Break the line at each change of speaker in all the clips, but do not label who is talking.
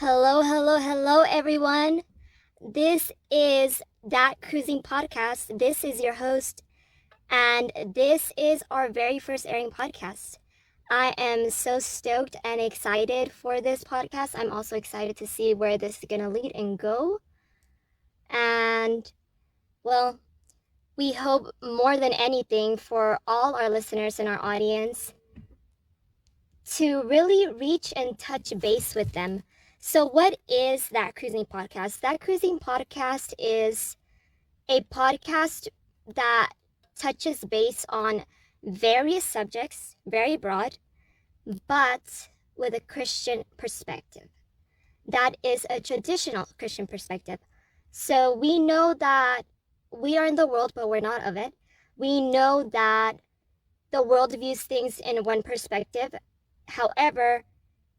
Hello, hello, hello, everyone. This is That Cruising Podcast. This is your host, and this is our very first airing podcast. I am so stoked and excited for this podcast. I'm also excited to see where this is going to lead and go. And, well, we hope more than anything for all our listeners and our audience to really reach and touch base with them. So, what is That Cruising Podcast? That Cruising Podcast is a podcast that touches base on various subjects, very broad, but with a Christian perspective. That is a traditional Christian perspective. So, we know that we are in the world, but we're not of it. We know that the world views things in one perspective. However,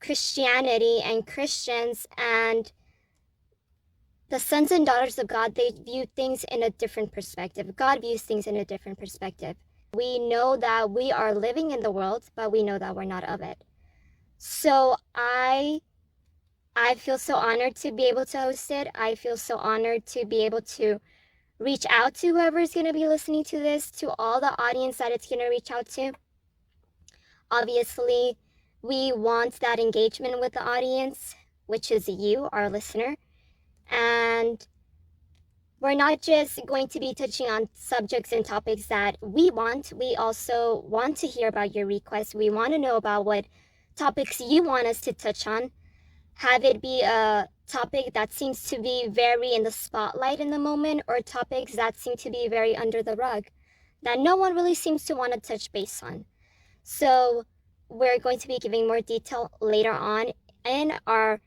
Christianity and Christians and the sons and daughters of God, they view things in a different perspective. God views things in a different perspective. We know that we are living in the world, but we know that we're not of it. So I feel so honored to be able to host it. I feel so honored to be able to reach out to whoever's going to be listening to this, to all the audience that it's going to reach out to. Obviously, we want that engagement with the audience, which is you, our listener. And we're not just going to be touching on subjects and topics that we want. We also want to hear about your requests. We want to know about what topics you want us to touch on. Have it be a topic that seems to be very in the spotlight in the moment, or topics that seem to be very under the rug that no one really seems to want to touch base on. So we're going to be giving more detail later on in our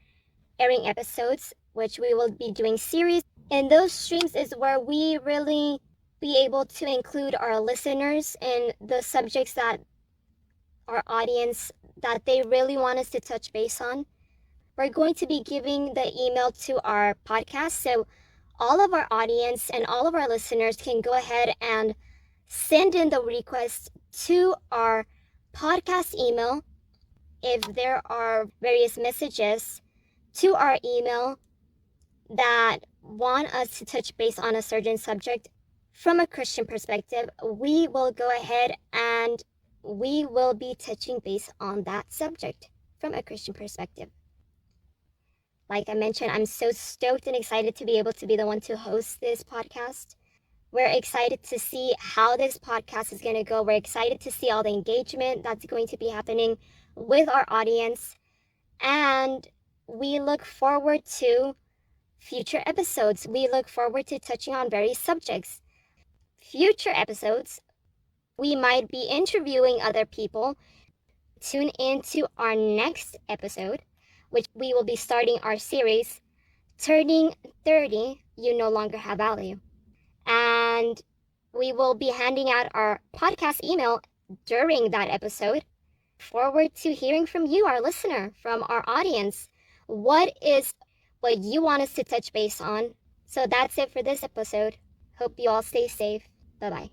airing episodes, which we will be doing series. And those streams is where we really be able to include our listeners in the subjects that our audience, that they really want us to touch base on. We're going to be giving the email to our podcast, so all of our audience and all of our listeners can go ahead and send in the request to our podcast email. If there are various messages to our email that want us to touch base on a certain subject from a Christian perspective, we will go ahead and we will be touching base on that subject from a Christian perspective. Like I mentioned, I'm so stoked and excited to be able to be the one to host this podcast. We're excited to see how this podcast is going to go. We're excited to see all the engagement that's going to be happening with our audience. And we look forward to future episodes. We look forward to touching on various subjects. Future episodes, we might be interviewing other people. Tune in to our next episode, which we will be starting our series, Turning 30, You No Longer Have Value. And we will be handing out our podcast email during that episode. Forward to hearing from you, our listener, from our audience. What you want us to touch base on? So that's it for this episode. Hope you all stay safe. Bye-bye.